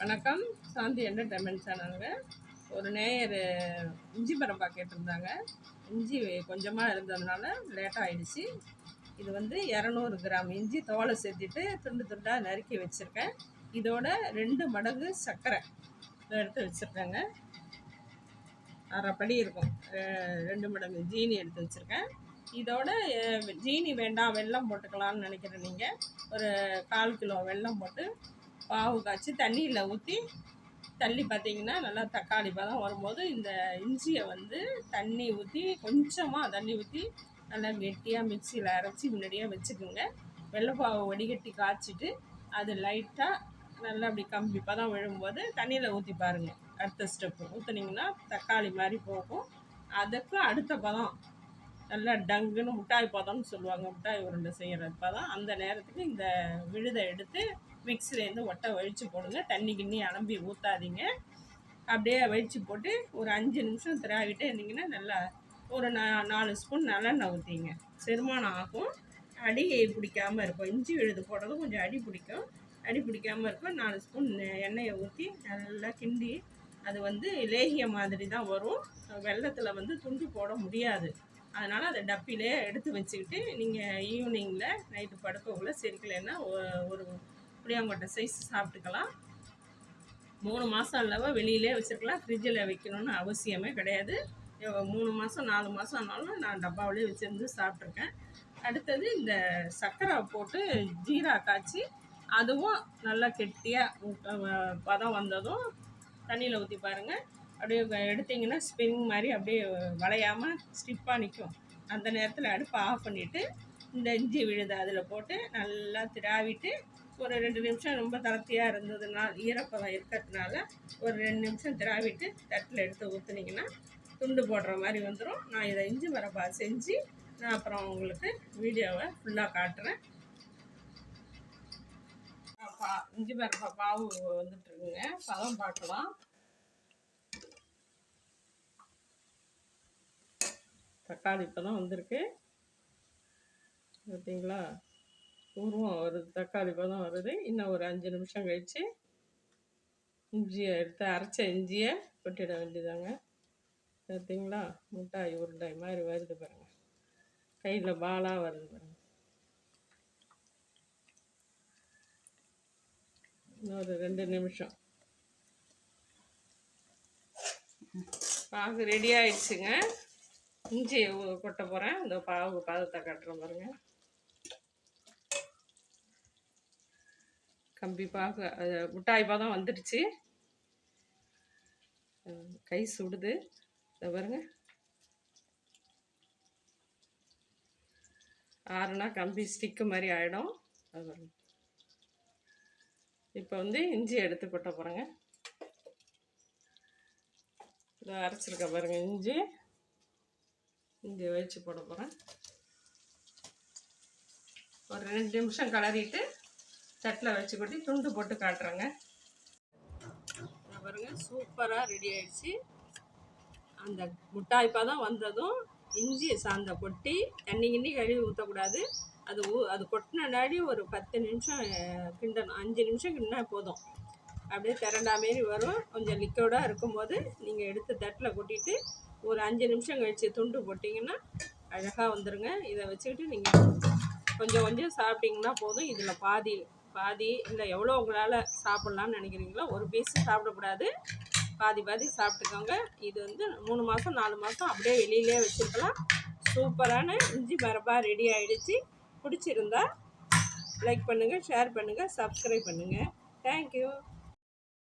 வணக்கம். சாந்தி என்டர்டைன்மெண்ட் சேனலுங்க. ஒரு நேயர் இஞ்சி மரப்பா கேட்டிருந்தாங்க. இஞ்சி கொஞ்சமாக இருந்ததுனால லேட்டாக ஆயிடுச்சு. இது வந்து 200 கிராம் இஞ்சி தோலை சேர்த்திட்டு துண்டு துண்டாக நறுக்கி வச்சுருக்கேன். இதோட 2 மடங்கு சர்க்கரை எடுத்து வச்சுருக்கேங்க. அரைப்படி இருக்கும். 2 மடங்கு ஜீனி எடுத்து வச்சுருக்கேன். இதோட ஜீனி வேண்டாம், வெல்லம் போட்டுக்கலான்னு நினைக்கிறேன். நீங்கள் ஒரு 1/4 கிலோ வெல்லம் போட்டு பாவு காய்ச்சி தண்ணியில் ஊற்றி தள்ளி பார்த்தீங்கன்னா நல்லா தக்காளி பதம் வரும்போது இந்த இஞ்சியை வந்து தண்ணி ஊற்றி கொஞ்சமாக தண்ணி ஊற்றி நல்லா கெட்டியாக மிக்சியில் அரைச்சி முன்னாடியே வச்சுக்கோங்க. வெள்ளைப்பாவை வடிகட்டி காய்ச்சிட்டு அது லைட்டாக நல்லா அப்படி கம்பி பதம் விழும்போது தண்ணியில் ஊற்றி பாருங்கள். அடுத்த ஸ்டெப்பு ஊற்றுனீங்கன்னா தக்காளி மாதிரி போகும். அதுக்கு அடுத்த பதம் நல்லா டங்குன்னு முட்டாய் பதம்னு சொல்லுவாங்க, முட்டாய் உருண்டை செய்கிறது பதம். அந்த நேரத்துக்கு இந்த விழுதை எடுத்து மிக்சிலேருந்து ஒட்டை வழித்து போடுங்க. தண்ணி கிண்ணி அலம்பி ஊற்றாதீங்க. அப்படியே வழித்து போட்டு ஒரு 5 நிமிஷம் திராவிட்டே இருந்தீங்கன்னா நல்லா ஒரு 4 ஸ்பூன் நல்லெண்ணெய் ஊற்றிங்க. செரிமானம் ஆகும், அடி பிடிக்காமல் இருக்கும். இஞ்சி விழுது போடுறது கொஞ்சம் அடி பிடிக்கும், அடி பிடிக்காமல் இருக்கும். 4 ஸ்பூன் எண்ணெயை ஊற்றி நல்லா கிண்டி அது வந்து லேகிய மாதிரி தான் வரும். வெள்ளத்தில் வந்து துண்டு போட முடியாது. அதனால் அதை டப்பிலே எடுத்து வச்சுக்கிட்டு நீங்கள் ஈவினிங்கில் நைட்டு படுக்கக்குள்ளே செரிக்கலைன்னா ஒரு புளியாங்கொட்டை சைஸ் சாப்பிட்டுக்கலாம். 3 மாதம் அல்லவா வெளியிலே வச்சுருக்கலாம், ஃப்ரிட்ஜில் வைக்கணும்னு அவசியமே கிடையாது. 3 மாதம் 4 மாதம் ஆனாலும் நான் டப்பாவிலே வச்சுருந்து சாப்பிட்ருக்கேன். அடுத்தது இந்த சர்க்கரை போட்டு ஜீரா காய்ச்சி அதுவும் நல்லா கெட்டியாக பதம் வந்ததும் தண்ணியில் ஊற்றி பாருங்கள். அப்படியே எடுத்திங்கன்னா ஸ்ப்ரிங் மாதிரி அப்படியே வளையாமல் ஸ்டிப்பாக நிற்கும். அந்த நேரத்தில் அடுப்பை ஆஃப் பண்ணிவிட்டு இந்த இஞ்சி விழுது அதில் போட்டு நல்லா திராவிட்டு ஒரு 2 நிமிஷம் ரொம்ப தளர்த்தியாக இருந்ததுனால ஈரப்பதம் இருக்கிறதுனால ஒரு 2 நிமிஷம் திராவிட்டு தட்டில் எடுத்து ஊற்றுனீங்கன்னா துண்டு போடுற மாதிரி வந்துடும். நான் இதை இஞ்சி மரப்பா செஞ்சு நான் அப்புறம் உங்களுக்கு வீடியோவை ஃபுல்லாக காட்டுறேன். இஞ்சி மரப்பா பாவு வந்துட்டுருக்குங்க, பதம் பார்க்கலாம். தக்காளி இப்போ தான் வந்திருக்கு பார்த்தீங்களா, உருவம் வருது, தக்காளி பதம் வருது. இன்னும் ஒரு 5 நிமிஷம் கழித்து இஞ்சியை எடுத்து அரைச்ச இஞ்சியை கொட்டிட வேண்டியதாங்க. பார்த்தீங்களா, முட்டாய் உருண்டாய் மாதிரி வருது பாருங்கள், கையில் பாலாக வருது பாருங்கள். இன்னொரு 2 நிமிஷம் பாகு ரெடி ஆயிடுச்சுங்க. இஞ்சியை கொட்ட போகிறேன். இந்த பாகு பதத்தை காட்டுறேன் பாருங்கள். கம்பி பாகு முட்டாய் பதம் வந்துடுச்சு. கை சுடுது, இதை பாருங்க. ஆறுனா கம்பி ஸ்டிக்கு மாதிரி ஆகிடும். அது பாருங்க. இப்போ வந்து இஞ்சி எடுத்து கொட்ட போகிறேங்க. இதை அரைச்சிருக்க பாருங்கள், இஞ்சி வச்சு போட போகிறேன். ஒரு 2 நிமிஷம் கிளறிட்டு தட்டில் வச்சு கொட்டி துண்டு போட்டு காட்டுறேங்க. பாருங்கள், சூப்பராக ரெடி ஆயிடுச்சு. அந்த முட்டாய் பதம் வந்ததும் இஞ்சி சாந்தை கொட்டி தண்ணி கிண்ணி கழுவி ஊற்றக்கூடாது. அது கொட்டினாடி ஒரு 10 நிமிஷம் கிண்டணும். 5 நிமிஷம் கிண்டினா போதும். அப்படியே திரண்டா மாரி வரும். கொஞ்சம் லிக்விடாக இருக்கும்போது நீங்கள் எடுத்து தட்டில் கொட்டிட்டு ஒரு 5 நிமிஷம் கழித்து துண்டு போட்டிங்கன்னா அழகாக வந்துடுங்க. இதை வச்சுக்கிட்டு நீங்கள் கொஞ்சம் கொஞ்சம் சாப்பிட்டிங்கன்னா போதும். இதில் பாதி இல்லை எவ்வளோ உங்களால் சாப்பிட்லான்னு நினைக்கிறீங்களோ, ஒரு பீஸ் சாப்பிடக்கூடாது, பாதி சாப்பிட்டுக்கோங்க. இது வந்து 3 மாதம் 4 மாதம் அப்படியே வெளியிலே வச்சுருக்கலாம். சூப்பரான இஞ்சி மரப்பா ரெடி ஆகிடுச்சு. பிடிச்சிருந்தா லைக் பண்ணுங்கள், ஷேர் பண்ணுங்கள், சப்ஸ்கிரைப் பண்ணுங்கள். தேங்க்யூ.